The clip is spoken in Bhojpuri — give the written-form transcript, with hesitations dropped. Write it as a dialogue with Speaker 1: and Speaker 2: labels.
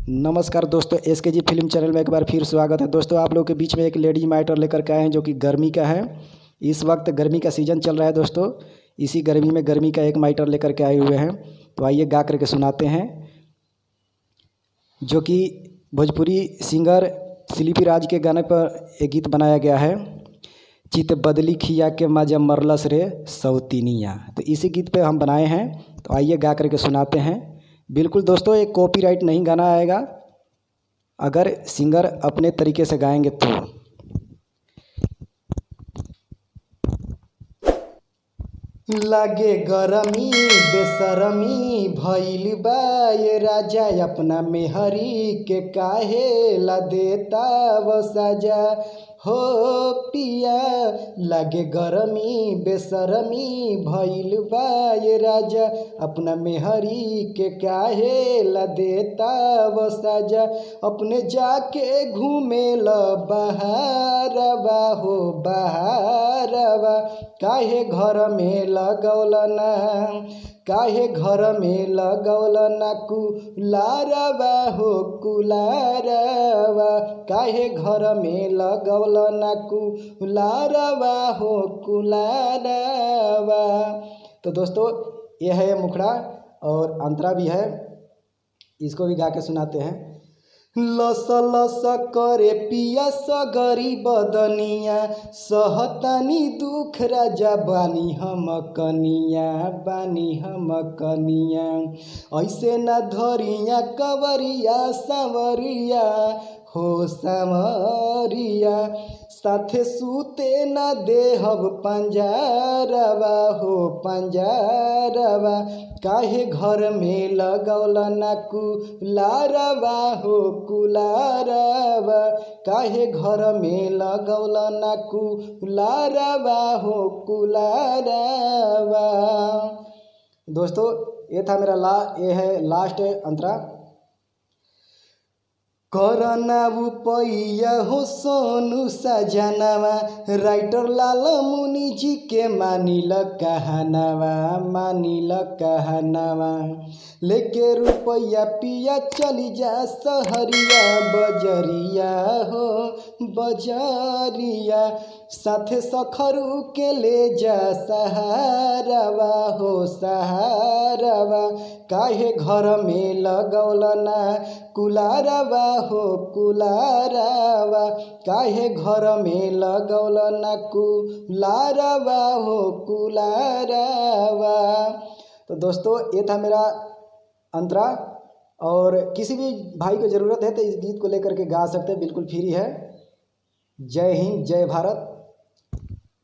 Speaker 1: नमस्कार दोस्तों, एसकेजी फिल्म चैनल में एक बार फिर स्वागत है। दोस्तों, आप लोगों के बीच में एक लेडीज मैटर लेकर के आए हैं जो कि गर्मी का है। इस वक्त गर्मी का सीज़न चल रहा है दोस्तों। इसी गर्मी में गर्मी का एक मैटर लेकर के आए हुए हैं। तो आइए गा करके सुनाते हैं, जो कि भोजपुरी सिंगर स्लीपी राज के गाने पर एक गीत बनाया गया है। चित बदली खिया के माजा मरलस रे सौतीनिया। तो इसी गीत पे हम बनाए हैं। तो आइए गा करके सुनाते हैं। बिल्कुल दोस्तों, एक कॉपीराइट नहीं गाना आएगा अगर सिंगर अपने तरीके से गाएंगे तो। लागे गरमी बेसरमी भइल बा ये राजा, अपना मेहरी के काहे ला देता वो सजा हो पिया। लागे गरमी बेसरमी भइल बा ये राजा, अपना मेहरी के काहे ला देता वो सजा। अपने जाके घूमे ल बहारवा हो बहारवा, काहे घर में लगौलना, काहे घर में लगौलना कुलारवा हो कुलारवा, काहे घर में लगौलना कुलारवा हो कुलारवा। तो दोस्तों, यह है मुखड़ा और अंतरा भी है, इसको भी गा के सुनाते हैं। लस लस करे पिया सगरी बदनिया, सहतानी दुख राजा बानी हम कनिया, बानी हम कनिया। ऐसे न धरिया कवरिया सांवरिया हो सांवरिया, साथे सूते न देहब पंजरवा हो पंजरवा, काहे घर में लगौलना कुलारवा हो कुलारवा, काहे घर में लगौलना कुलारवा हो कुलारवा। दोस्तों, ये था मेरा ये है लास्ट अंतरा। करना उपैया हो सोनू सजनवा, राइटर लाल मुनि जी के मानिल कहनवा, मानिल कहनवा। लेके रुपया पिया चली जा सहरिया बजरिया हो बजरिया, साथे सखरू के ले जा सहारवा हो सहारवा, काहे घर में लगौलना कुलारवा हो कुलारवा, काहे घर में लगौलना कुलारवा हो कुलारवा। तो दोस्तों, ये था मेरा अंतरा। और किसी भी भाई को ज़रूरत है तो इस गीत को लेकर के गा सकते हैं, बिल्कुल फ्री है। जय हिंद, जय भारत।